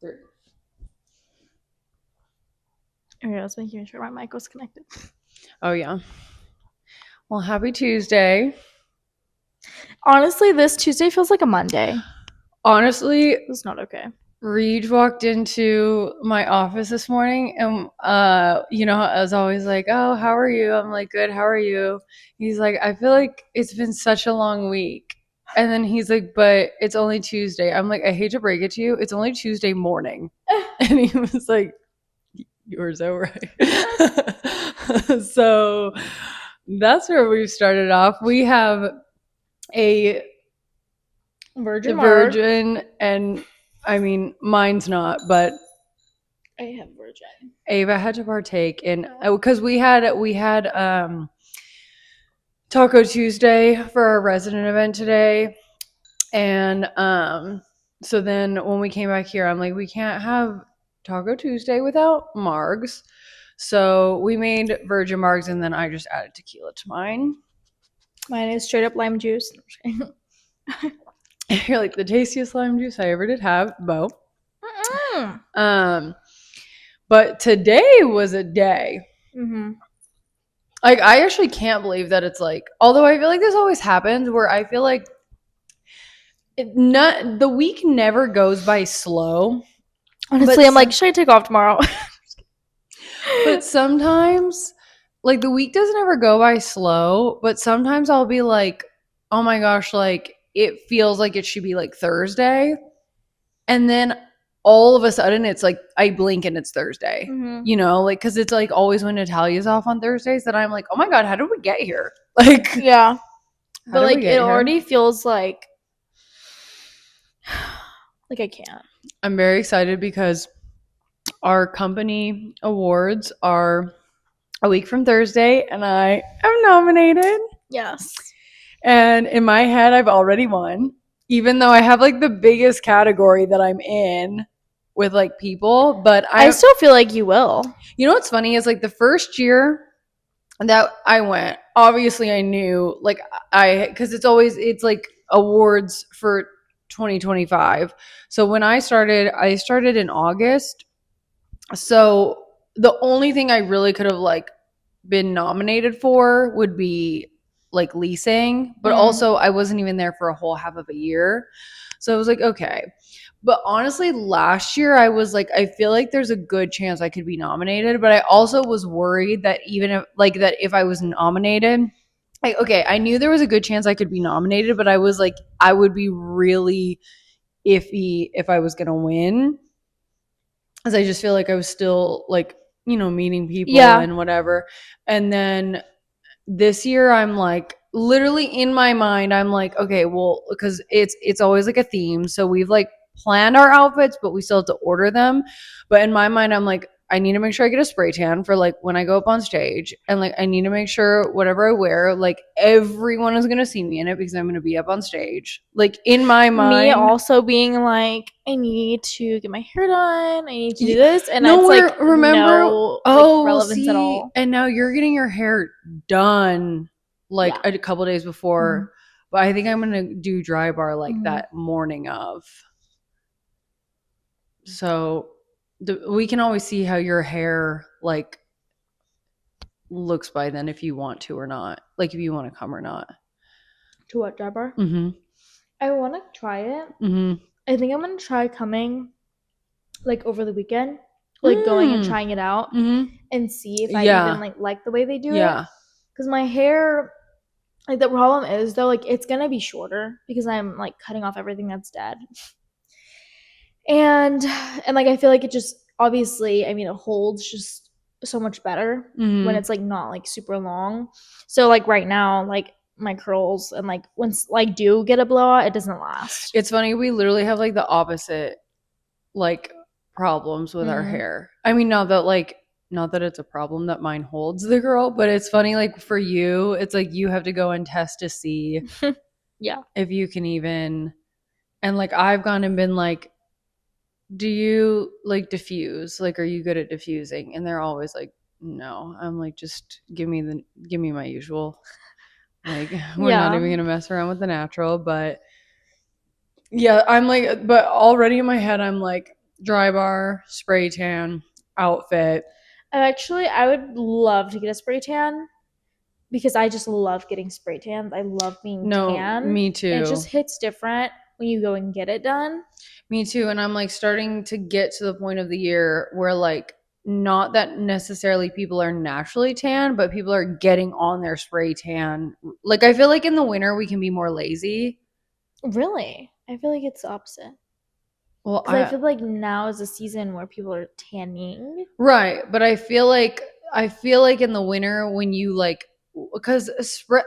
3. Okay, I was making sure my mic was connected. Oh, yeah. Well, happy Tuesday. Honestly, this Tuesday feels like a Monday. Honestly, It's not okay. Reed walked into my office this morning and, I was always like, oh, how are you? I'm like, good, how are you? He's like, I feel like it's been such a long week. And then he's like, but it's only Tuesday. I'm like, I hate to break it to you. It's only Tuesday morning. And he was like, you were so right. So that's where we've started off. We have a virgin, and I mean, mine's not, but I have virgin. Ava had to partake in because we had Taco Tuesday for our resident event today, and so then when we came back here, I'm like, we can't have Taco Tuesday without margs. So we made virgin margs, and then I just added tequila to mine. Mine is straight up lime juice. You're like the tastiest lime juice I ever did have, Bo. But today was a day. Mm-hmm. Like, I actually can't believe that it's like, although I feel like this always happens where I feel like the week never goes by slow. Honestly, I'm like, should I take off tomorrow? But sometimes, like, the week doesn't ever go by slow, but sometimes I'll be like, oh my gosh, like, it feels like it should be like Thursday. And then all of a sudden it's like I blink and it's Thursday. Mm-hmm. Like, because it's like always when Natalia's off on Thursdays that I'm like, oh my God, how did we get here? Like, yeah. But like it already feels like I can't. I'm very excited because our company awards are a week from Thursday and I am nominated. Yes. And in my head, I've already won, even though I have like the biggest category that I'm in with like people. But I still feel like you will. You know what's funny is like the first year that I went, obviously I knew like because it's like awards for 2025. So when I started in August. So the only thing I really could have like been nominated for would be like leasing, but also I wasn't even there for a whole half of a year. So I was like, okay. But honestly, last year I was like, I feel like there's a good chance I could be nominated, but I also was worried that if I was nominated, like, okay, I knew there was a good chance I could be nominated, but I was like, I would be really iffy if I was going to win. Because I just feel like I was still like, meeting people and whatever. And then this year I'm like, literally in my mind, I'm like, okay, well, because it's always like a theme. So we've like planned our outfits, but we still have to order them. But in my mind, I'm like, I need to make sure I get a spray tan for like when I go up on stage. And like, I need to make sure whatever I wear, like everyone is going to see me in it because I'm going to be up on stage. Like in my mind. Me also being like, I need to get my hair done. I need to do this. And it's like, no relevance at all. And now you're getting your hair done like a couple days before. Mm-hmm. But I think I'm going to do dry bar like that morning of. So we can always see how your hair like looks by then if you want to or not. Like if you want to come or not. To what, dry bar? Mm-hmm. I want to try it. Mm-hmm. I think I'm going to try coming like over the weekend. Like going and trying it out and see if I even like the way they do it. Because my hair, like the problem is though, like it's gonna be shorter because I'm like cutting off everything that's dead. And like I feel like it just obviously, I mean, it holds just so much better when it's like not like super long. So like right now, like my curls and like once like do get a blowout, it doesn't last. It's funny, we literally have like the opposite like problems with our hair. I mean, not that it's a problem that mine holds the girl, but it's funny, like for you, it's like you have to go and test to see if you can even, and like I've gone and been like, do you like diffuse? Like, are you good at diffusing? And they're always like, no. I'm like, just give me my usual. Like, we're not even gonna mess around with the natural, but yeah, I'm like, but already in my head, I'm like, dry bar, spray tan, outfit. I would love to get a spray tan because I just love getting spray tans. I love being tan. Me too. And it just hits different when you go and get it done. Me too. And I'm like starting to get to the point of the year where like not that necessarily people are naturally tan, but people are getting on their spray tan. Like I feel like in the winter we can be more lazy. Really? I feel like it's the opposite. Well, because I feel like now is a season where people are tanning. Right, but I feel like in the winter when you like, because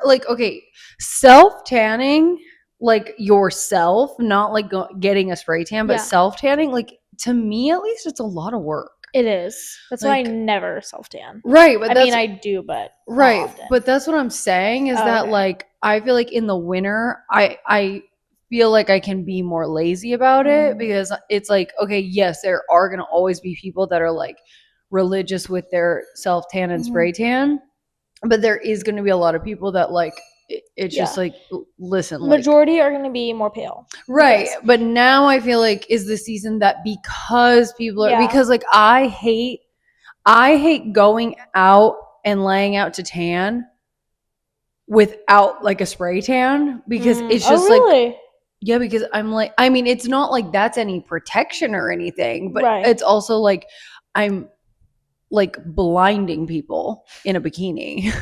like okay, self tanning like yourself, not like getting a spray tan, but self tanning, like to me at least, it's a lot of work. It is. That's why I never self tan. Right, but I do, but right, but that's what I'm saying is that like I feel like in the winter, I feel like I can be more lazy about it because it's like, okay, yes, there are going to always be people that are like religious with their self tan and spray tan, but there is going to be a lot of people that like it's just like, listen, majority are going to be more pale, right? But now I feel like is the season that because people are because like I hate going out and laying out to tan without like a spray tan because it's just like, yeah, because I'm like, I mean, it's not like that's any protection or anything, but it's also like I'm like blinding people in a bikini.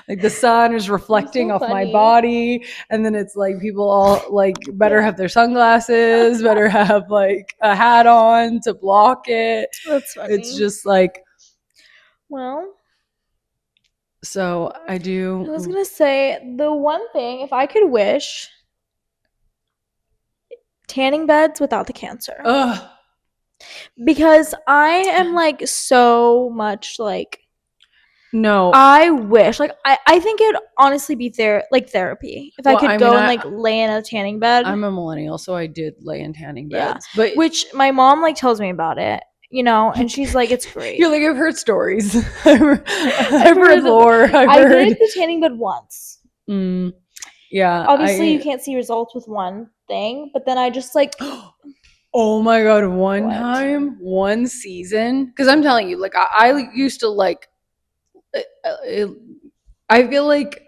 Like the sun is reflecting off my body, and then it's like people all like better have their sunglasses, better have like a hat on to block it. That's funny. It's just like, well, so I was gonna say the one thing, if I could wish, tanning beds without the cancer. Ugh. Because I am like so much like, no, I wish like I think it would honestly be therapy if I could go and like lay in a tanning bed. I'm a millennial, so I did lay in tanning beds, but which my mom like tells me about it, you know, and she's like, it's great. You're like, I've heard stories. I've heard lore. I did the tanning bed once. Yeah. Obviously, you can't see results with one thing, but then I just like. Oh my god! One season, because I'm telling you, like I used to like. I feel like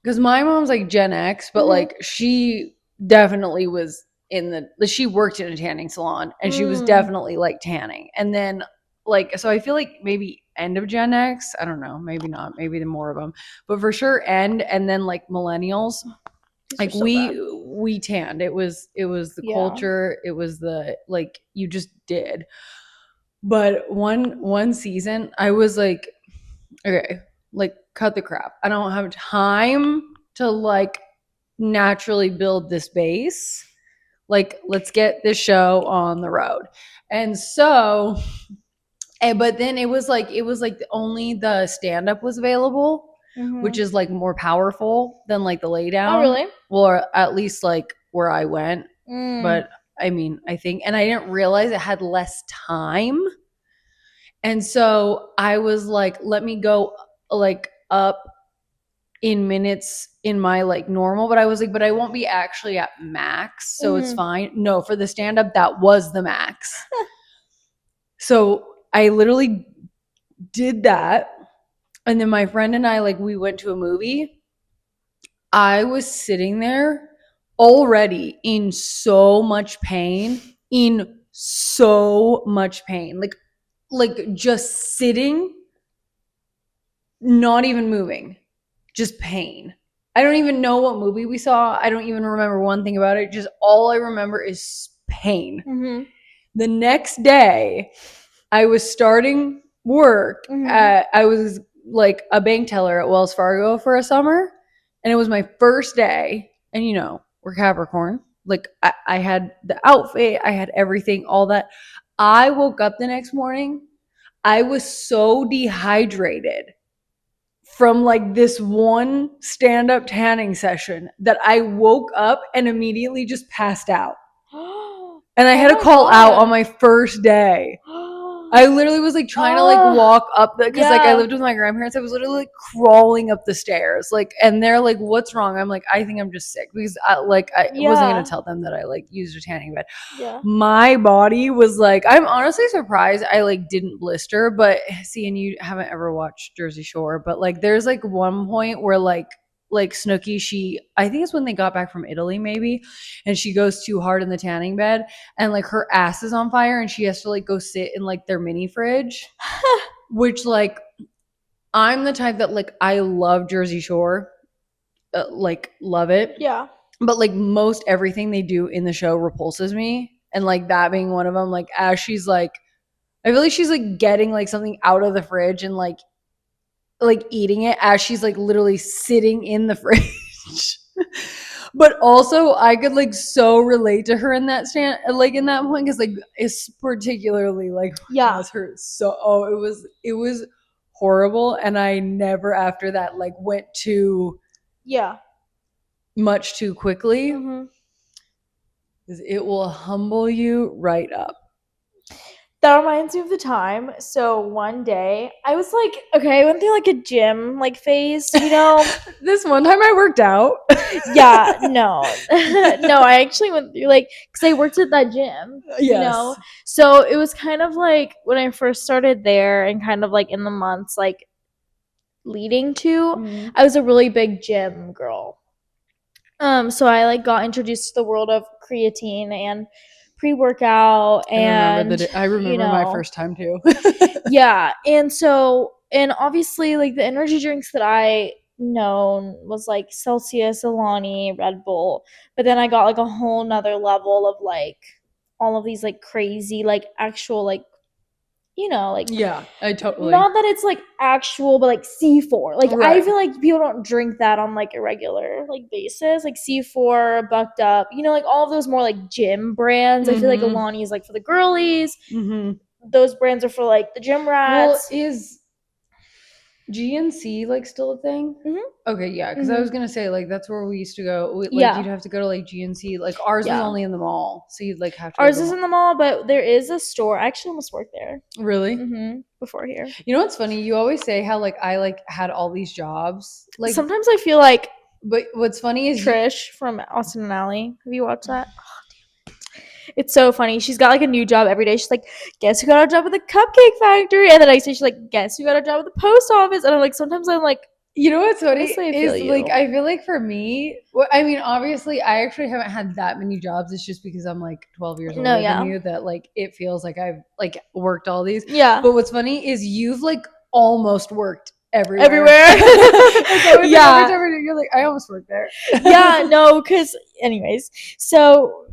because my mom's like Gen X, but like she definitely was she worked in a tanning salon and she was definitely like tanning, and then like so I feel like maybe end of Gen X, I don't know, maybe not, maybe the more of them, but for sure and then like millennials. Like we tanned. It was the culture. It was the like you just did. But one season, I was like, okay, like cut the crap. I don't have time to like naturally build this base. Like let's get this show on the road. And so, but then it was like only the stand up was available. Which is like more powerful than like the lay down. Oh, really? Well, or at least like where I went. But I mean, I think, and I didn't realize it had less time. And so I was like, let me go like up in minutes in my like normal, but I was like, but I won't be actually at max. So it's fine. No, for the stand up, that was the max. So I literally did that. And then my friend and I, like, we went to a movie. I was sitting there already in so much pain, like just sitting, not even moving, just pain. I don't even know what movie we saw. I don't even remember one thing about it. Just all I remember is pain. The next day, I was starting work. I was like a bank teller at Wells Fargo for a summer, and it was my first day. And you know, we're Capricorn. Like I had the outfit, I had everything, all that. I woke up the next morning. I was so dehydrated from like this one stand-up tanning session that I woke up and immediately just passed out. And I had to call out on my first day. I literally was like trying to like walk up because like I lived with my grandparents. I was literally like crawling up the stairs, like, and they're like, "What's wrong?" I'm like, "I think I'm just sick," because I wasn't gonna tell them that I like used a tanning bed. Yeah. My body was like, I'm honestly surprised I like didn't blister. But see, and you haven't ever watched Jersey Shore, but like there's like one point where like Snooki, I think it's when they got back from Italy maybe, and she goes too hard in the tanning bed and like her ass is on fire and she has to like go sit in like their mini fridge, which like I'm the type that like I love Jersey Shore, like love it. Yeah. But like most everything they do in the show repulses me, and like that being one of them. Like as she's like, I feel like she's like getting like something out of the fridge and like eating it as she's like literally sitting in the fridge. But also I could like so relate to her in that like in that point, because like it's particularly like has her so it was horrible, and I never after that like went too much too quickly, because it will humble you right up. That reminds me of the time. So one day I was like, okay, I went through like a gym like phase, you know. This one time I worked out. Yeah, no. No, I actually went through like, because I worked at that gym, you know. So it was kind of like when I first started there and kind of like in the months like leading to, I was a really big gym girl. So I like got introduced to the world of creatine and pre-workout, and I remember my first time too. Yeah, and obviously like the energy drinks that I known was like Celsius, Alani, Red Bull, but then I got like a whole nother level of like all of these like crazy like actual like, you know, like, yeah, I totally, not that it's like actual, but like C4. Like I feel like people don't drink that on like a regular like basis. Like C4, Bucked Up, you know, like all of those more like gym brands. I feel like Alani is like for the girlies. Those brands are for like the gym rats. Well, is GNC like still a thing? Okay, yeah, because I was gonna say like that's where we used to go. Like you'd have to go to like GNC. Like ours was only in the mall, so you'd like have to. Ours is in the mall, but there is a store. I actually almost worked there. Really? Before here. You know what's funny? You always say how like I like had all these jobs. Like sometimes I feel like. But what's funny is Trish from Austin and Ally. Have you watched that? It's so funny. She's got like a new job every day. She's like, guess who got a job at the Cupcake Factory? And then I say she's like, guess who got a job at the post office? And I'm like, sometimes I'm like, you know what's funny is like I feel like for me, well, I mean, obviously I actually haven't had that many jobs. It's just because I'm like 12 years older than you that like it feels like I've like worked all these. Yeah. But what's funny is you've like almost worked everywhere. Yeah. You're like, I almost worked there. Yeah, no, because anyways, so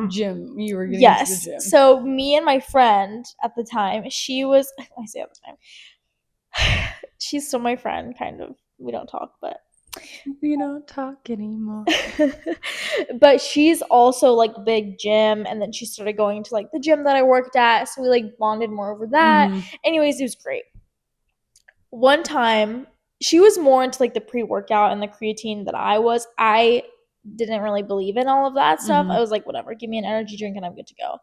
gym, you were getting into the gym. So me and my friend at the time, she was, I say at the time, she's still my friend, kind of. We don't talk, but we don't talk anymore. But she's also like big gym, and then she started going to like the gym that I worked at, so we like bonded more over that. Anyways, it was great. One time, she was more into like the pre-workout and the creatine than I was. I didn't really believe in all of that stuff. I was like, whatever, give me an energy drink and I'm good to go.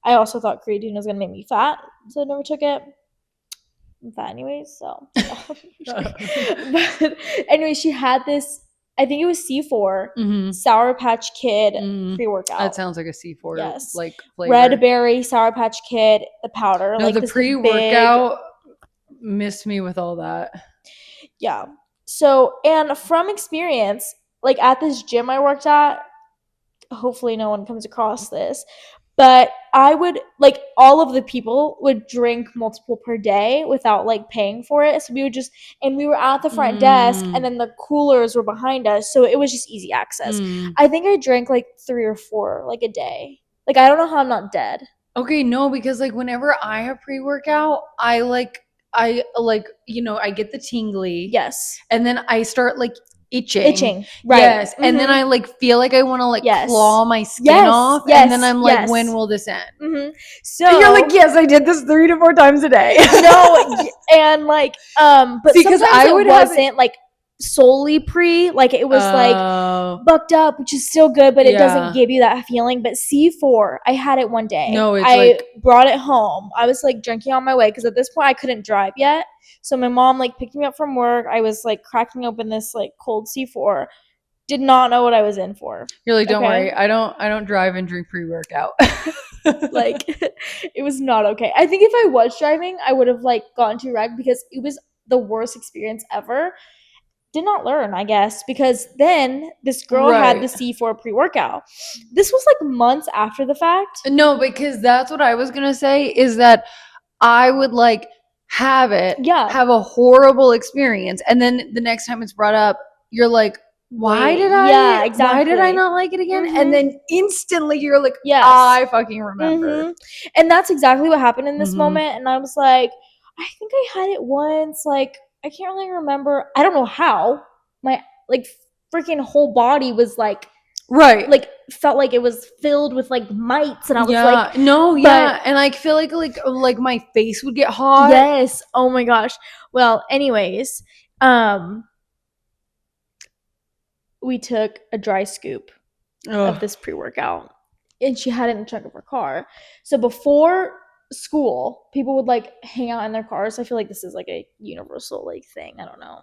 I also thought creatine was gonna make me fat, so I never took it. I'm fat anyways, so. But anyway, she had this, I think it was C4 Sour Patch Kid pre-workout. That sounds like a C4 like flavor. Red berry Sour Patch Kid, the powder. No, like the pre-workout missed me with all that. Yeah. So, and from experience, like at this gym I worked at, hopefully no one comes across this, but I would like all of the people would drink multiple per day without like paying for it. So we would just, and we were at the front desk and then the coolers were behind us. So it was just easy access. I think I drank like 3 or 4 like a day. Like, I don't know how I'm not dead. Okay, no, because like whenever I have pre-workout, I you know, I get the tingly. Yes. And then I start like itching. Right. Yes. And then I like feel like I want to like claw my skin off. And then I'm like, when will this end? So and you're like, yes, I did this 3 to 4 times a day. No, and like, but see, because I would wasn't like solely pre, like it was like bucked up, which is still good, but it doesn't give you that feeling. But C4, I had it one day. No, I brought it home. I was like drinking on my way because at this point I couldn't drive yet. So my mom like picked me up from work. I was like cracking open this like cold C4. Did not know what I was in for. You're like, don't worry, I don't drive and drink pre-workout. Like it was not okay. I think if I was driving, I would have like gotten too wrecked because it was the worst experience ever. Did not learn, I guess, because then this girl had the C4 pre-workout. This was like months after the fact. No, because that's what I was gonna say is that I would like have it, have a horrible experience, and then the next time it's brought up, you're like, why did I not like it again? Mm-hmm. And then instantly you're like, I fucking remember. Mm-hmm. And that's exactly what happened in this moment. And I was like, I think I had it once, like I can't really remember. I don't know how. My like freaking whole body was like like felt like it was filled with like mites, and I was like, and I feel like my face would get hot. Yes. Oh my gosh. Well, anyways, we took a dry scoop of this pre-workout, and she had it in the trunk of her car. So before school, people would like hang out in their cars. I feel like this is like a universal like thing. I don't know,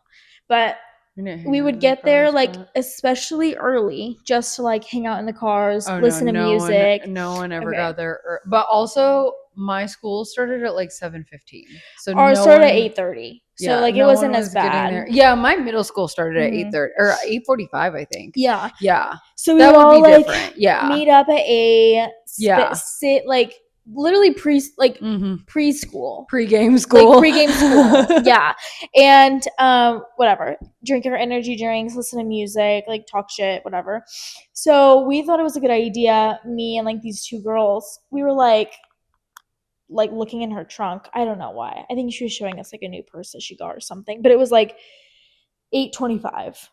but we would get there like especially early just to like hang out in the cars, listen to music. No one ever got there. But also my school started at like 7:15. So ours started at 8:30. So like it wasn't as bad. Yeah, my middle school started at 8:30 or 8:45, I think. Yeah. Yeah. So we would all like meet up at 8, sit like literally preschool, pregame school, like pregame school. Yeah. And whatever, drink our energy drinks, listen to music, like talk shit, whatever. So we thought it was a good idea. Me and like these two girls, we were like looking in her trunk. I don't know why. I think she was showing us like a new purse that she got or something, but it was like 8:25.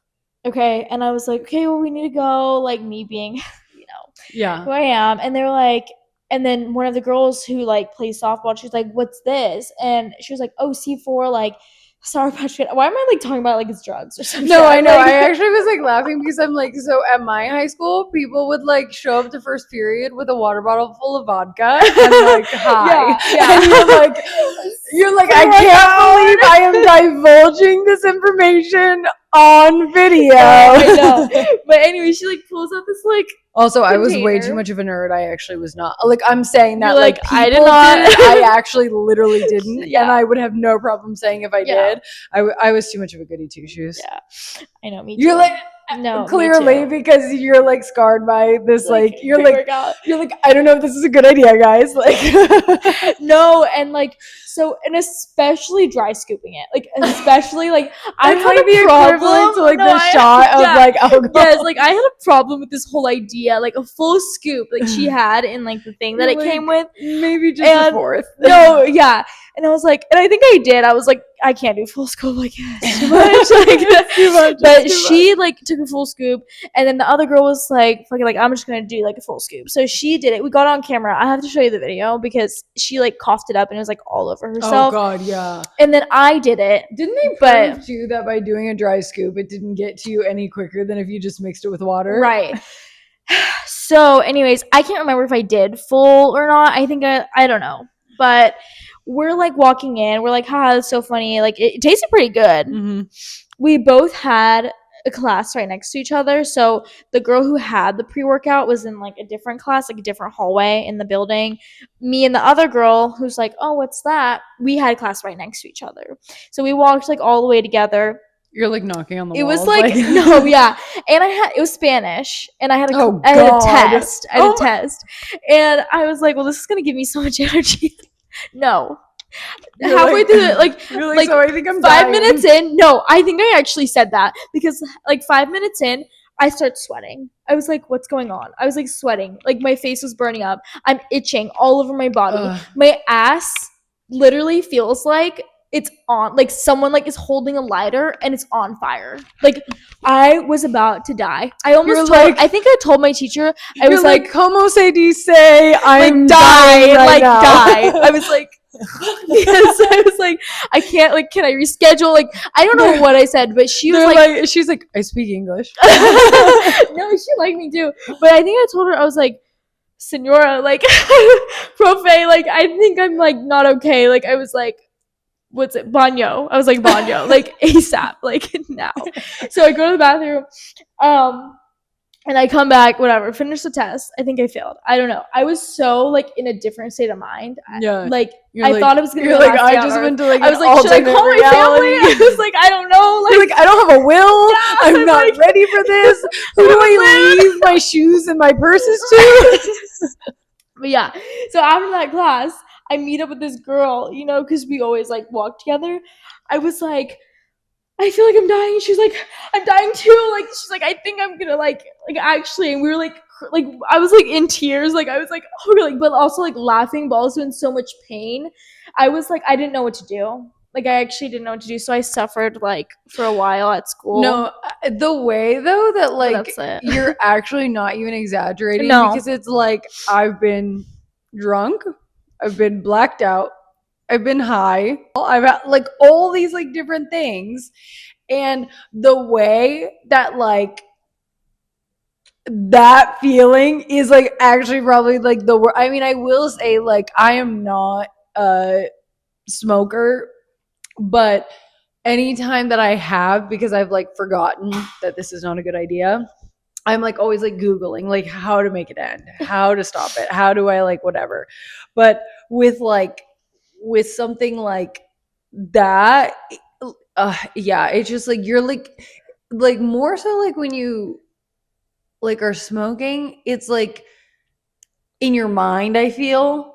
Okay. And I was like, okay, well, we need to go, like me being who I am. And they were like, and then one of the girls who like plays softball, she was like, what's this? And she was like, oh, C4, like Sour Patch Kid. Why am I like talking about like it's drugs or something? No, I know. I actually was like laughing because I'm like, so at my high school, people would like show up to first period with a water bottle full of vodka and like, hi. And you're like, I can't believe I am divulging this information on video. I know. But anyway, she like pulls out this like also container. I was way too much of a nerd. I actually was not. Like I'm saying that like I did not. I actually literally didn't. And I would have no problem saying if I did. I was too much of a goody two shoes. Yeah. I know, me too. You're like no, clearly because you're like scarred by this like you're like I don't know if this is a good idea, guys. Like no, and like so, and especially dry scooping it, like especially like I had like the problem to like the shot of like alcohol. Yes, like I had a problem with this whole idea, like a full scoop, like she had in like the thing that it came with, maybe just a fourth. No, yeah. And I was like, and I think I did. I was like, I can't do full scoop like this. Too much. Like, too much. But she like took a full scoop, and then the other girl was like, fucking like, I'm just gonna do like a full scoop. So she did it. We got on camera. I have to show you the video because she like coughed it up and it was like all over herself. Oh god, yeah. And then I did it. Didn't they prove too that by doing a dry scoop, it didn't get to you any quicker than if you just mixed it with water? Right. So, anyways, I can't remember if I did full or not. I think I don't know, but. We're like walking in. We're like, haha, that's so funny. Like it tasted pretty good. Mm-hmm. We both had a class right next to each other. So the girl who had the pre-workout was in like a different class, like a different hallway in the building. Me and the other girl who's like, oh, what's that? We had a class right next to each other. So we walked like all the way together. You're like knocking on the walls. It was like no, yeah. And it was Spanish, and I had a test. I had a test. And I was like, well, this is going to give me so much energy. No. You're halfway like, through it, like so I think I'm 5 dying. minutes in. No, I think I actually said that because like 5 minutes in, I start sweating. I was like, what's going on? I was like sweating. Like my face was burning up. I'm itching all over my body. Ugh. My ass literally feels like it's on, like someone like is holding a lighter and it's on fire. Like I was about to die. I think I told my teacher, I was like, como se dice, I'm like, die, right like now. die. I was like, Because I was like, I can't, like, can I reschedule? Like, I don't know what I said, but she was like, she's like, I speak English. No, she liked me too. But I think I told her, I was like, Senora, like, profe, like, I think I'm, like, not okay. Like, I was like, what's it, Banyo. I was like, Banyo, like, ASAP, like, now. So I go to the bathroom, and I come back, whatever, finish the test. I think I failed. I don't know. I was so, like, in a different state of mind. Yeah. Like, I thought it was going to be like, I just went to, like, I was like, should I call my family? I was like, I don't know. Like, you're like, I don't have a will. Yeah, I'm not like, ready for this. Who do I leave my shoes and my purses to? But yeah. So after that class, I meet up with this girl, you know, because we always, like, walk together. I was like, I feel like I'm dying. She's like, I'm dying too. Like, she's like, I think I'm gonna, like actually. And we were like, I was like in tears. Like, I was like, oh, like, but also like laughing, but also in so much pain. I was like, I didn't know what to do. Like, I actually didn't know what to do. So I suffered, like, for a while at school. No, the way though that, like, you're actually not even exaggerating. No. Because it's like, I've been drunk, I've been blacked out, I've been high, I've had, like, all these, like, different things. And the way that, like, that feeling is, like, actually probably, like, the worst. I mean, I will say, like, I am not a smoker, but anytime that I have, because I've, like, forgotten that this is not a good idea, I'm, like, always, like, Googling, like, how to make it end, how to stop it, how do I, like, whatever. But with something like that, yeah, it's just, like, you're, like, more so, like, when you, like, are smoking, it's, like, in your mind, I feel.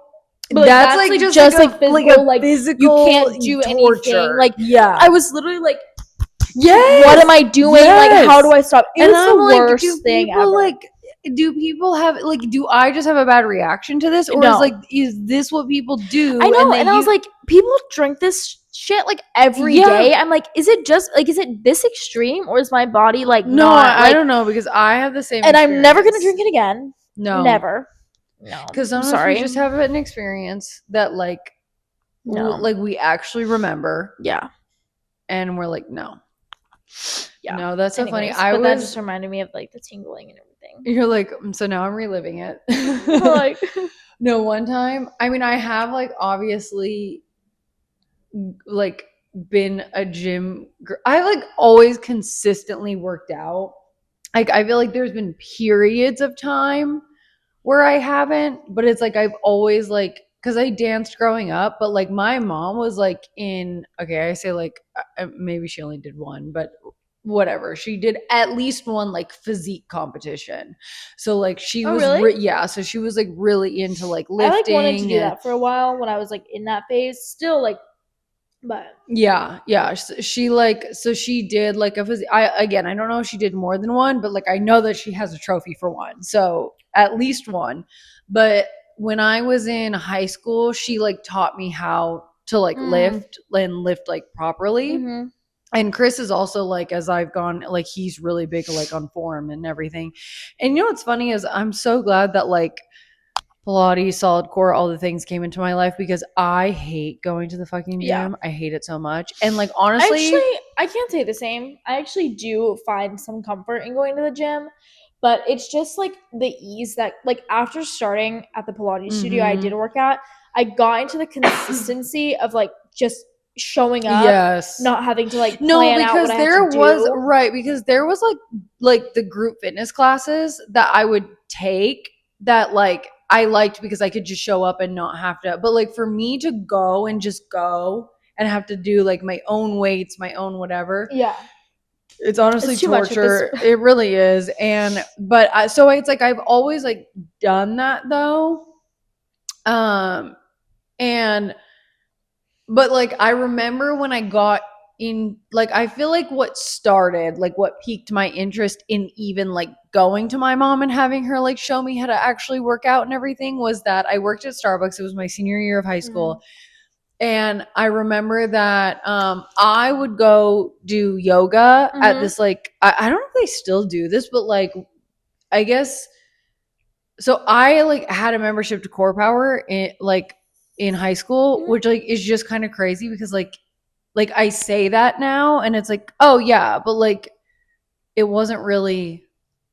But, like, that's like, just like physical, like, physical, you can't do torture. Anything. Like, yeah, I was literally like, yes, what am I doing? Yes. Like, how do I stop? It was the worst thing ever. Like, do people have, like, do I just have a bad reaction to this, or is this what people do? I know, and I was like, people drink this shit, like, every day. I'm like, is it just, like, is it this extreme, or is my body, like, no, not, I don't know, because I have the same and experience. I'm never gonna drink it again. No, never. No, because sometimes we just have an experience that, like, like, we actually remember. Yeah, and we're like, no. Yeah. No, that's so funny. But that just reminded me of, like, the tingling and everything. You're like, so now I'm reliving it. Like, no, one time, I mean, I have, like, obviously, like, been a gym I, like, always consistently worked out. Like, I feel like there's been periods of time where I haven't, but it's like I've always, like, because I danced growing up, but, like, my mom was, like, I say, like, maybe she only did one, but whatever, she did at least one, like, physique competition. So, like, she was really? Yeah, so she was, like, really into, like, lifting. I, like, wanted to do that for a while when I was, like, in that phase still, like, but yeah, she, like, so she did, like, a physique. I don't know if she did more than one, but, like, I know that she has a trophy for one, so at least one. But when I was in high school, she, like, taught me how to, like, lift, like, properly. Mm-hmm. And Chris is also, like, as I've gone, like, he's really big, like, on form and everything. And you know what's funny is I'm so glad that, like, Pilates, solid core, all the things came into my life, because I hate going to the fucking gym. Yeah. I hate it so much. And, like, honestly, I can't say the same. I actually do find some comfort in going to the gym, but it's just, like, the ease that, like, after starting at the Pilates studio I did work at, I got into the consistency of, like, just showing up, yes, not having to, like, plan out what I had to do. Right, because there was, like the group fitness classes that I would take that, like, I liked, because I could just show up and not have to. But, like, for me to go and have to do, like, my own weights, my own whatever. Yeah. It's honestly torture. It really is. But so it's like I've always, like, done that though. But, like, I remember when I got in, like, I feel like what piqued my interest in even, like, going to my mom and having her, like, show me how to actually work out and everything was that I worked at Starbucks. It was my senior year of high school. Mm-hmm. And I remember that I would go do yoga at this, like, I don't know if they still do this, but, like, I guess, so I, like, had a membership to Core Power in high school, which like is just kind of crazy because like I say that now and it's like, oh yeah, but like it wasn't really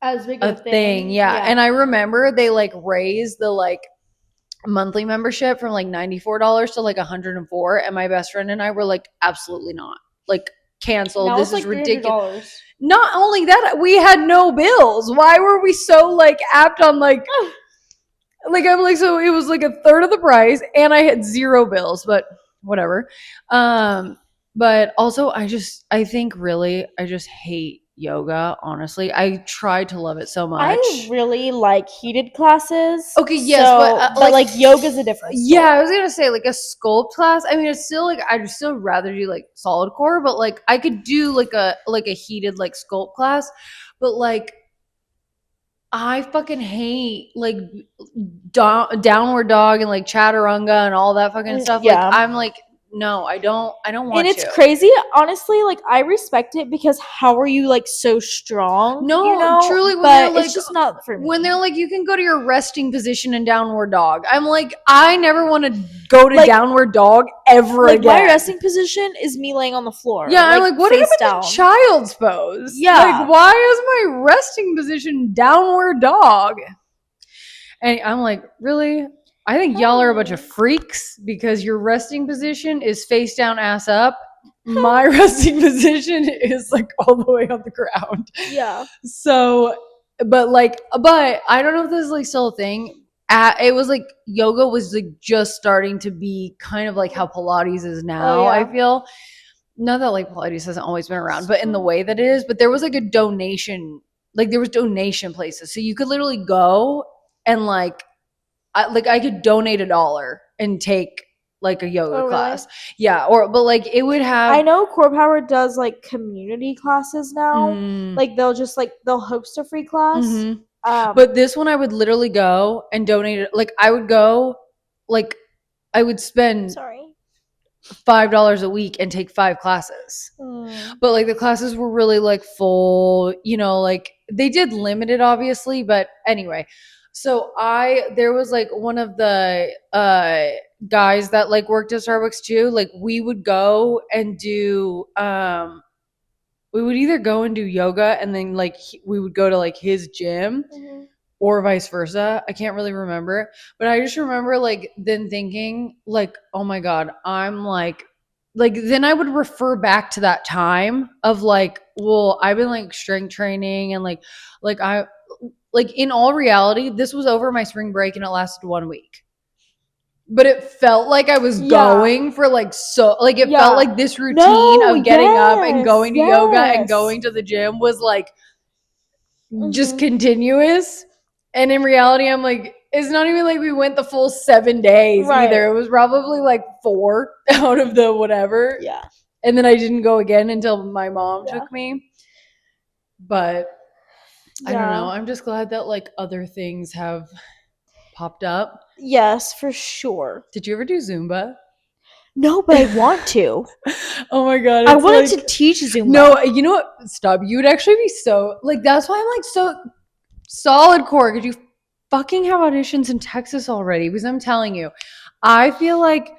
as big a thing. Yeah. And I remember they like raised the like monthly membership from like $94 to like $104, and my best friend and I were like, absolutely not. Like, cancel. This is ridiculous. Not only that, we had no bills. Why were we so like apt on like I'm like, so it was like a third of the price and I had zero bills, but whatever. But also I think really I just hate yoga, honestly. I tried to love it so much. I really like heated classes. Okay, yes, but like yoga's a different story. Yeah, I was gonna say like a sculpt class. I mean, it's still like I'd still rather do like solid core, but like I could do like a heated like sculpt class, but like I fucking hate like downward dog and like chaturanga and all that fucking stuff. Yeah. Like I'm like, no, I don't want to. And it's crazy, honestly. Like I respect it because how are you like so strong? No, truly, but it's just not for me. When they're like, you can go to your resting position in downward dog. I'm like, I never want to go to downward dog ever again. My resting position is me laying on the floor. Yeah, I'm like, what happened to child's pose? Yeah, like why is my resting position downward dog? And I'm like, really? I think y'all are a bunch of freaks because your resting position is face down, ass up. My resting position is like all the way on the ground. Yeah. So, but I don't know if this is like still a thing. It was like yoga was like just starting to be kind of like how Pilates is now. Oh, yeah. I feel not that like Pilates hasn't always been around, but in the way that it is. But there was like a donation, like there was donation places, so you could literally go and like I could donate $1 and take like a yoga class. Really? Yeah. But like it would have. I know Core Power does like community classes now. Like they'll host a free class. Mm-hmm. But this one I would literally go and donate it. Like I would go, like I would spend $5 a week and take 5 classes. But like the classes were really like full, like they did limited obviously, but anyway. So there was like one of the guys that like worked at Starbucks too. Like we would go and do, we would either go and do yoga and then like we would go to like his gym or vice versa. I can't really remember, but I just remember like then thinking like, oh my God, I'm like then I would refer back to that time of like, well, I've been like strength training and like in all reality, this was over my spring break and it lasted 1 week. But it felt like I was going for like felt like this routine of getting up and going to yoga and going to the gym was like just continuous. And in reality, I'm like, it's not even like we went the full 7 days either. It was probably like 4 out of the whatever. Yeah. And then I didn't go again until my mom took me. But I don't know. I'm just glad that like other things have popped up. Yes, for sure. Did you ever do Zumba? No, but I want to. Oh my God. I wanted to teach Zumba. No, you know what? Stop. You would actually be so like, that's why I'm like so solid core. Because you fucking have auditions in Texas already. Because I'm telling you, I feel like,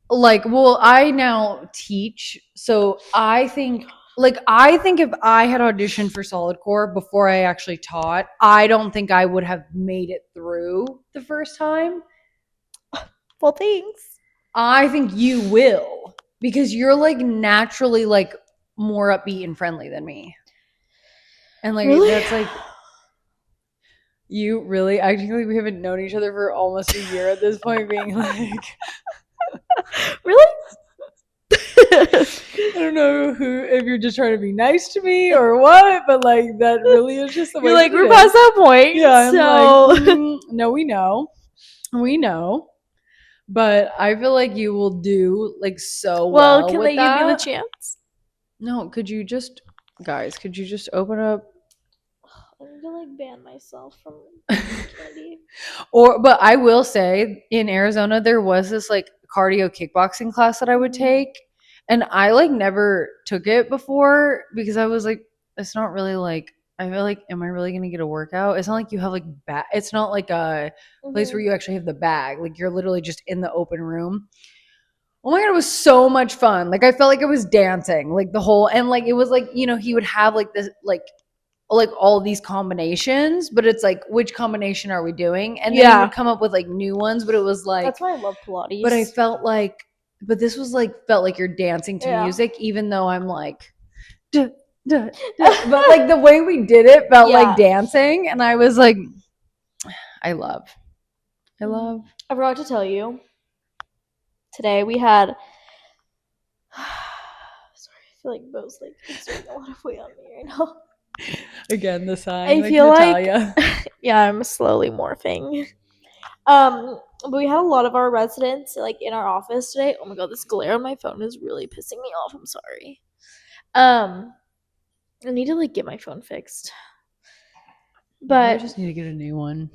well, I now teach. So I think if I had auditioned for solid core before I actually taught, I don't think I would have made it through the first time. Well, thanks. I think you will because you're like naturally like more upbeat and friendly than me. And like that's like you really acting like we haven't known each other for almost a year at this point, being like really? I don't know if you're just trying to be nice to me or what, but like that really is just the way. You're like, we're past that point. Yeah, so I'm like, no, we know, but I feel like you will do like so well. Well, can they give me the chance? No, could you just open up? I need to like ban myself from candy. But I will say in Arizona there was this like cardio kickboxing class that I would take. And I like never took it before because I was like, it's not really like, I feel like, am I really going to get a workout? It's not like you have like it's not like a place where you actually have the bag. Like you're literally just in the open room. Oh my God, it was so much fun. Like I felt like I was dancing like the whole, and like it was like, you know, he would have like this, like all these combinations, but it's like, which combination are we doing? And then he would come up with like new ones, but it was like, that's why I love Pilates. But I felt like, but this was like, felt like you're dancing to music, even though I'm like, duh, duh, duh. But like the way we did it felt like dancing. And I was like, I love. I forgot to tell you, today we had, sorry, I feel like Bo's like exerting a lot of weight on me right now. Again, the sign. I feel Natalia. Like, yeah, I'm slowly morphing. But we had a lot of our residents like in our office today. Oh my God, this glare on my phone is really pissing me off. I'm sorry. I need to like get my phone fixed. But I just need to get a new one.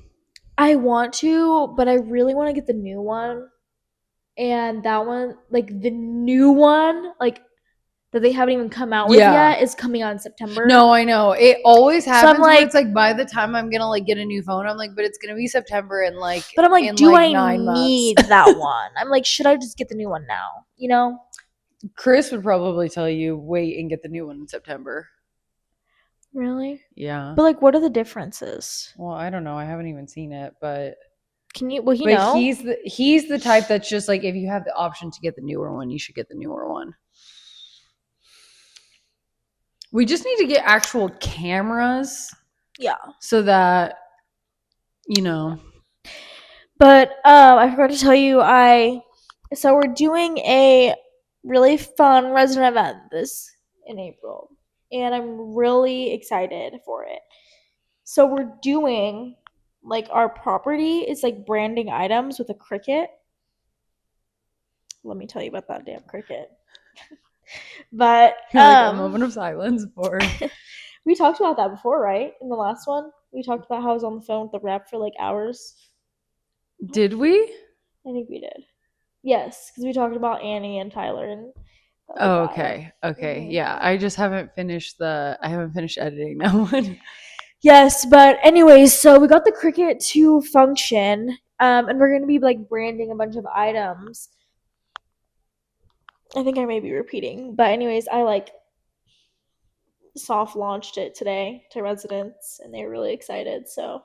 I want to, but I really want to get the new one. And that one, like the new one, like that they haven't even come out with yet, is coming out in September. No, I know. It always happens where it's like by the time I'm gonna like get a new phone, I'm like, but it's gonna be September and like. But I'm like, do I need that one? I'm like, should I just get the new one now? You know? Chris would probably tell you wait and get the new one in September. Really? Yeah. But like, what are the differences? Well, I don't know. I haven't even seen it, but can you? Well, he know. He's the type that's just like, if you have the option to get the newer one, you should get the newer one. We just need to get actual cameras. Yeah. So that, you know. But I forgot to tell you, so we're doing a really fun resident event in April. And I'm really excited for it. So we're doing, like, our property is like branding items with a cricket. Let me tell you about that damn cricket. But like a moment of silence for. We talked about that before, right? In the last one, we talked about how I was on the phone with the rep for like hours. Did we? I think we did. Yes, because we talked about Annie and Tyler and. Oh, okay. Okay. Mm-hmm. Yeah. I just haven't finished editing that one. Yes, but anyways, so we got the cricket to function, and we're gonna be like branding a bunch of items. I think I may be repeating, but anyways, I like soft launched it today to residents, and they're really excited. So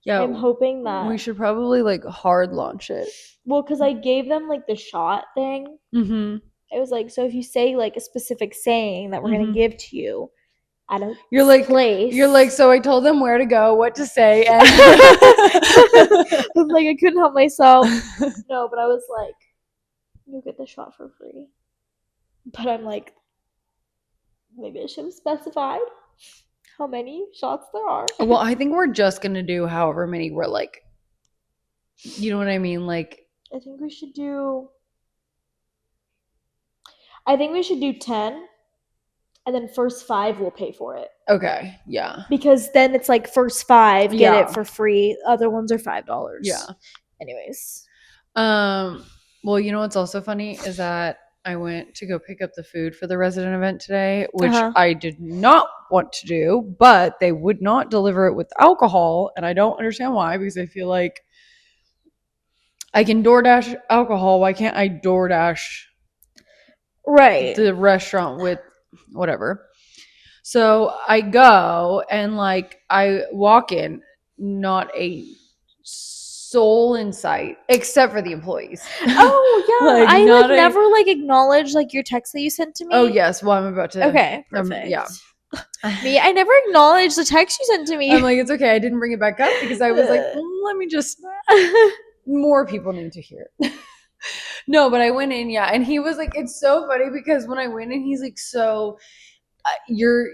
yeah, I'm hoping that we should probably like hard launch it. Well, because I gave them like the shot thing. Mm-hmm. It was like, so if you say like a specific saying that we're gonna give to you at a place, you're like, so I told them where to go, what to say, and like I couldn't help myself. No, but I was like, you get the shot for free. But I'm like, maybe I should have specified how many shots there are. Well, I think we're just gonna do however many we're like, you know what I mean? Like, I think we should do 10, and then first 5 will pay for it. Okay, yeah. Because then it's like first 5 get it for free. Other ones are $5. Yeah. Anyways. Well, you know what's also funny is that I went to go pick up the food for the resident event today, which I did not want to do, but they would not deliver it with alcohol, and I don't understand why, because I feel like I can DoorDash alcohol. Why can't I DoorDash the restaurant with whatever? So I go and like I walk in, not a soul in sight except for the employees. Oh yeah, like, I like never like acknowledged like your text that you sent to me. Oh yes, well I'm about to. Okay, perfect. Yeah. Me, I never acknowledged the text you sent to me. I'm like, it's okay. I didn't bring it back up because I was like, let me just. More people need to hear it. No, but I went in, yeah, and he was like, it's so funny because when I went in, he's like, so your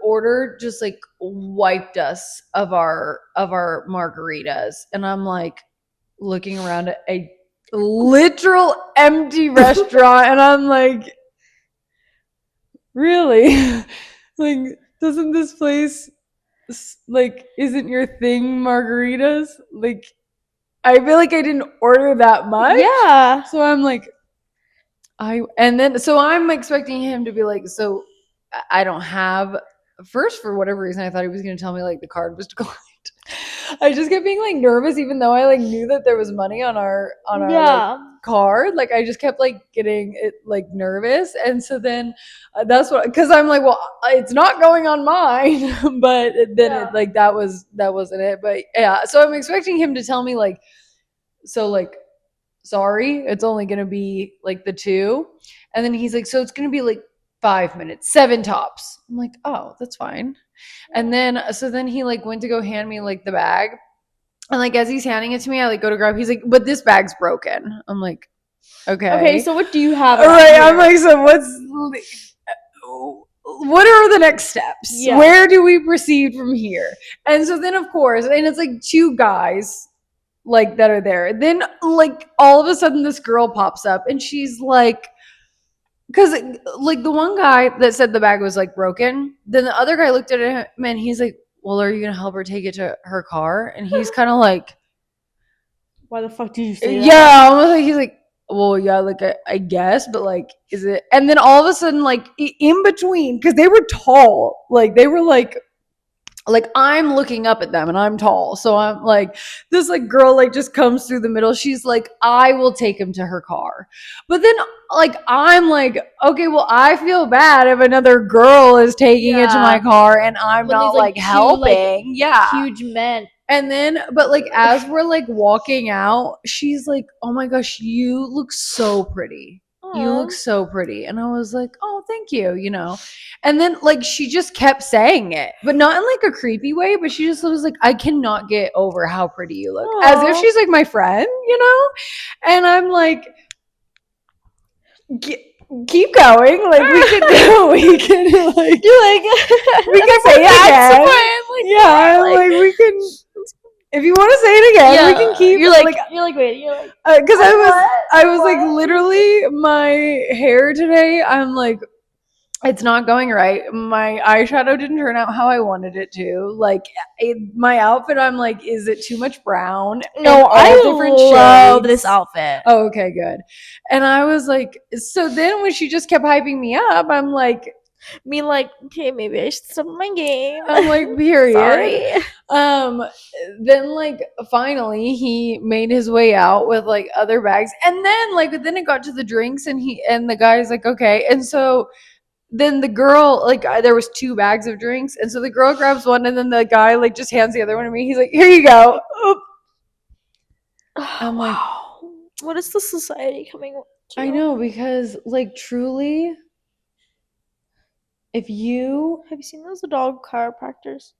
order just like wiped us of our margaritas, and I'm like looking around at a literal empty restaurant, and I'm like, really? Like, doesn't this place like, isn't your thing margaritas? Like, I feel like I didn't order that much. Yeah. So I'm like, so I'm expecting him to be like, so I don't have first, for whatever reason, I thought he was going to tell me like the card was declined. I just kept being like nervous, even though I like knew that there was money on our like, card. Like I just kept like getting it like nervous, and so then that's what, because I'm like, well, it's not going on mine, but then it like that wasn't it. But yeah, so I'm expecting him to tell me like, so like, sorry, it's only gonna be like the 2, and then he's like, so it's gonna be like 5 minutes, 7 tops. I'm like, oh, that's fine. And then so then he like went to go hand me like the bag, and like as he's handing it to me, I like go to grab. He's like, but this bag's broken. I'm like, okay, so what do you have? All right, I'm like, so what are the next steps? Yeah. Where do we proceed from here? And so then of course, and it's like 2 guys like that are there. Then like all of a sudden this girl pops up, and she's like, because like the one guy that said the bag was like broken, then the other guy looked at him and he's like, well, are you gonna help her take it to her car? And he's kind of like, why the fuck did you say that? Yeah, almost like he's like, well, yeah, like I guess, but like, is it? And then all of a sudden, like in between, because they were tall, like they were like I'm looking up at them and I'm tall, so I'm like, this like girl like just comes through the middle. She's like, I will take him to her car. But then like I'm like, okay, well, I feel bad if another girl is taking it to my car and I'm when not like helping. Huge men. And then, but like as we're like walking out, she's like, oh my gosh, you look so pretty. You look so pretty. And I was like, oh, thank you, you know. And then like she just kept saying it, but not in like a creepy way, but she just was like, I cannot get over how pretty you look. Aww. As if she's like my friend, you know? And I'm like, keep going. Like we can like you're like we can say it again. Like, yeah, like we can. If you want to say it again, we can keep. You're like wait. You're like, because I was like literally my hair today. I'm like, it's not going right. My eyeshadow didn't turn out how I wanted it to. Like my outfit, I'm like, is it too much brown? No, I love this outfit. Oh, okay, good. And I was like, so then when she just kept hyping me up, I'm like, okay, maybe I should step my game. I'm like, period. Sorry. Then like finally he made his way out with like other bags, and then it got to the drinks, and the guy's like, okay, and so then the girl, like there was 2 bags of drinks, and so the girl grabs one, and then the guy like just hands the other one to me. He's like, here you go. I'm like, wow. What is the society coming to? I know, because like truly, have you seen those dog chiropractors?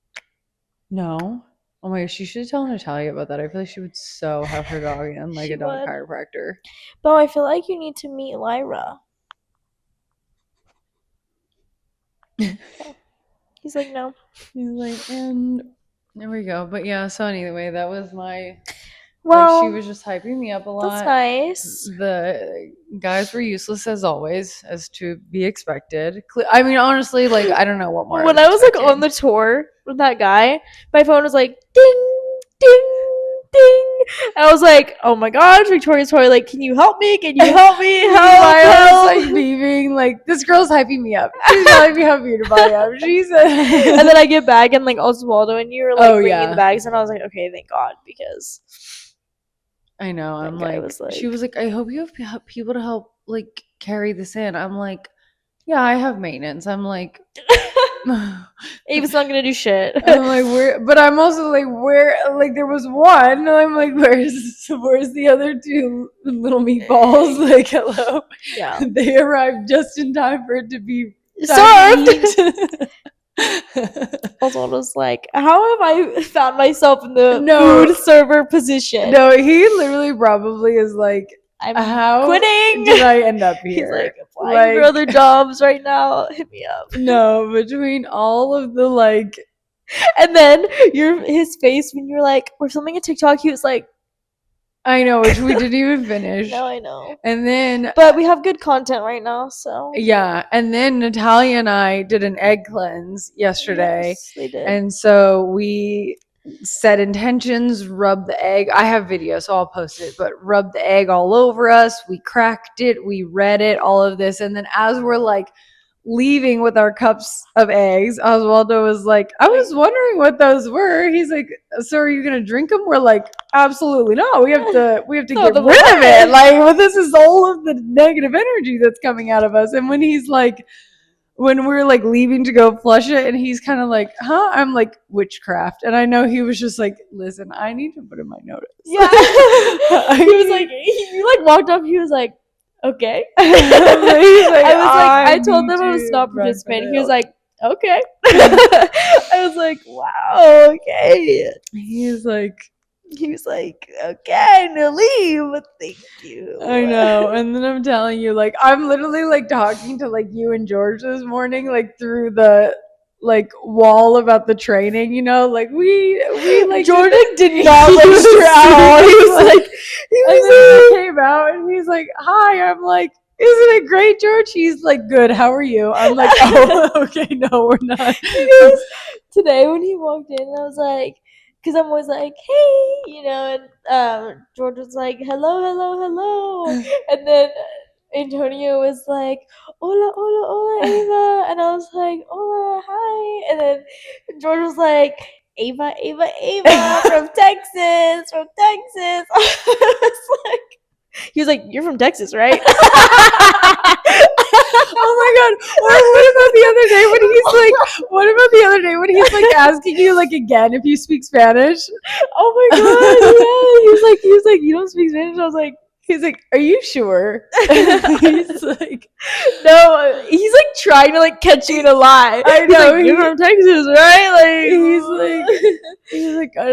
No. Oh my gosh, you should tell Natalia about that. I feel like she would so have her dog in like a dog chiropractor. But I feel like you need to meet Lyra. He's like, no. He's like, and there we go. But yeah, so anyway, that was my. Well, like, she was just hyping me up a lot. That's nice. The guys were useless as always, as to be expected. I mean, honestly, like I don't know what more. When I was like on the tour with that guy, my phone was like ding, ding, ding. And I was like, oh my gosh, Victoria's Tour, like, can you help me? Can you help me? Help! I was like beaming, like this girl's hyping me up. She's telling me how beautiful I am. She's and then I get back and like Oswaldo and you were like bringing the bags, and I was like, okay, thank God, because I know. I'm like, she was like, I hope you have people to help like carry this in. I'm like, yeah, I have maintenance. I'm like, Ava's not gonna do shit. I'm like, where? But I'm also like, where? Like, there was one. And I'm like, where's the other 2 little meatballs? Like, hello. Yeah. They arrived just in time for it to be served. Oswaldo's like, how have I found myself in the food server position? No, he literally probably is like, how quitting. Did I end up here? He's like, applying for other jobs right now. Hit me up. No, between all of the like, and then his face when you're like, we're filming a TikTok. He was like, I know, which we didn't even finish. No, I know. And then, but we have good content right now, so yeah. And then Natalia and I did an egg cleanse yesterday. Yes, they did. And so we set intentions, rub the egg. I have video, so I'll post it, but rub the egg all over us. We cracked it, we read it, all of this. And then as we're like leaving with our cups of eggs, Oswaldo was like, I was wondering what those were. He's like, so are you gonna drink them? We're like, absolutely not. We have to get rid of it. Like, well, this is all of the negative energy that's coming out of us. And when he's like, when we're like leaving to go flush it, and he's kind of like, huh? I'm like, witchcraft. And I know he was just like, listen, I need to put in my notice. Yeah. He was like, he like walked up, he was like, okay. Like, I told them I was not participating. He was like, okay. I was like, wow, okay. He was like, okay, no leave. Thank you. I know. And then I'm telling you, like, I'm literally like talking to like you and George this morning, like through the like wall about the training, you know, like we like George did not like straddle. He was came out and he's like, hi. I'm like, isn't it great, George? He's like, good. How are you? I'm like, oh, okay, no, we're not. Today when he walked in, I was like, because I'm always like, hey, you know, and George was like, hello. And then Antonio was like, hola, Ava. And I was like, hola, hi. And then George was like, Ava from Texas. I was like, he was like, you're from Texas, right? Oh my god. Or what about the other day when he's like asking you like again if you speak Spanish? Oh my god, yeah. He was like, you don't speak Spanish? I was like, he's like, are you sure? He's like, no, he's like trying to like catch you in a lie. I know. Like, you're from Texas, right? Like he's like, I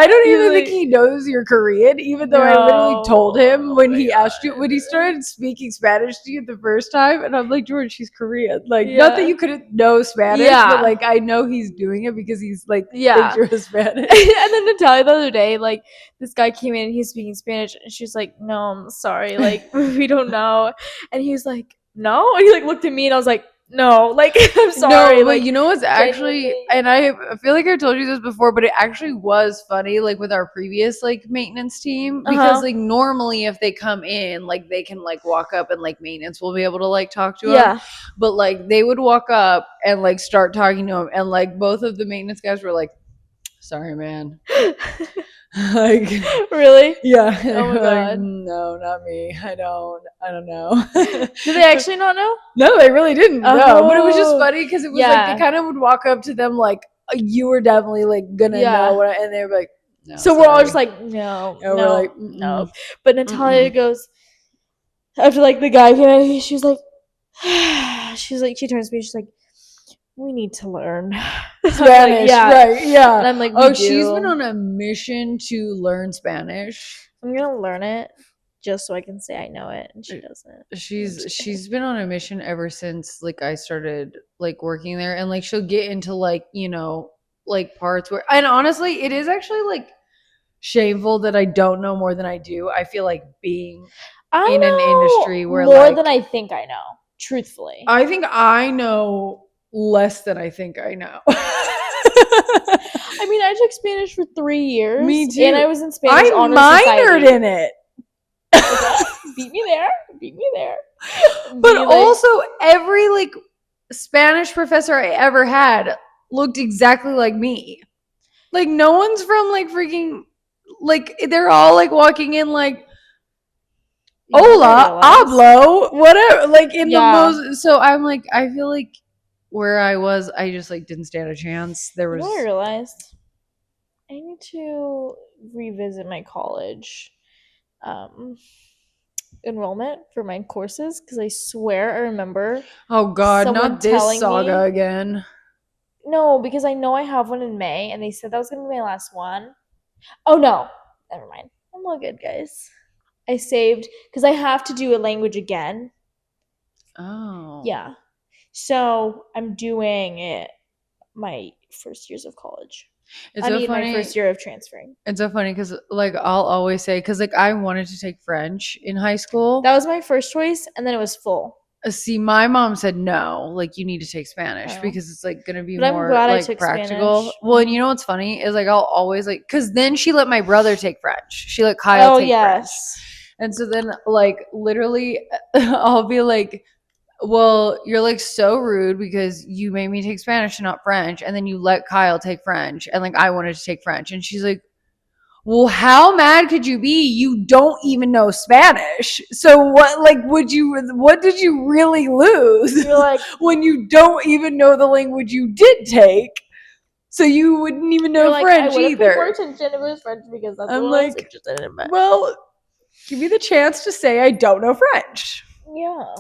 don't even think he knows you're Korean, even though I literally told him when he asked you, when he started speaking Spanish to you the first time, and I'm like, George, she's Korean. Like, not that you couldn't know Spanish, but like I know he's doing it because he's like, thinks you're Hispanic. And then Natalia the other day, like, this guy came in and he's speaking Spanish, and she's like, no, I'm sorry, like, we don't know. And he was like, no? And he like looked at me and I was like, no, like, I'm sorry. No, but like, you know what's actually, and I feel like I told you this before, but it actually was funny, like with our previous like maintenance team, because like normally if they come in, like they can like walk up and like maintenance will be able to like talk to them. But like they would walk up and like start talking to him, and like both of the maintenance guys were like, sorry, man. Like, really? Yeah. Oh my god. Like, no, not me. I don't know. Did they actually not know? No, they really didn't. No, but it was just funny because it was like they kind of would walk up to them like, you were definitely like gonna know, and they were like, no. So we're all just like, no. We're like, no. But Natalia goes, after like the guy came in, she was like, she turns to me, she's like, we need to learn Spanish. Like, right, yeah. And I'm like, she's been on a mission to learn Spanish. I'm gonna learn it just so I can say I know it, and she doesn't. She's been on a mission ever since like I started like working there, and like she'll get into like, you know, like parts where, and honestly, it is actually like shameful that I don't know more than I do. I feel like being in an industry where more like, than I think I know, truthfully. I think I know less than I think I know. I mean, I took Spanish for 3 years. Me too. And I was in Spanish honors minored in it. Beat me there. But also, every like Spanish professor I ever had looked exactly like me. Like, no one's from like freaking, like, they're all like walking in like, hola, hablo, whatever, like in the most. So I'm like, I feel like where I was, I just like didn't stand a chance. There was. You know what I realized? I need to revisit my college enrollment for my courses, because I swear I remember. Oh God, not this saga again. No, because I know I have one in May, and they said that was going to be my last one. Oh no, never mind. I'm all good, guys. I saved, because I have to do a language again. Oh. Yeah. So I'm doing it my first years of college. It's so funny. My first year of transferring. It's so funny because like I'll always say, because like I wanted to take French in high school. That was my first choice, and then it was full. See, my mom said no, like you need to take Spanish because it's like gonna be more like practical. Spanish. Well, and you know what's funny is like I'll always like, because then she let my brother take French. She let Kyle take French. And so then like literally I'll be like, well, you're like so rude because you made me take Spanish and not French. And then you let Kyle take French. And like, I wanted to take French. And she's like, well, how mad could you be? You don't even know Spanish. So what did you really lose? You're like, when you don't even know the language you did take? So you wouldn't even know French I would have paid more either. attention if it was French because that's I'm what I was like, interested in. But well, give me the chance to say I don't know French. yeah.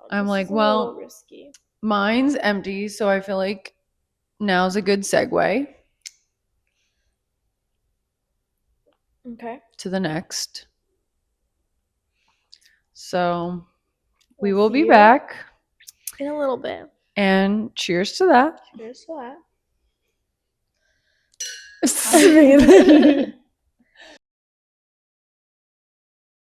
I'm This like, is a well, little risky. mine's empty, so I feel like now's a good segue. Okay. To the next. So we We'll will be see you back in a little bit. And cheers to that. Cheers to that.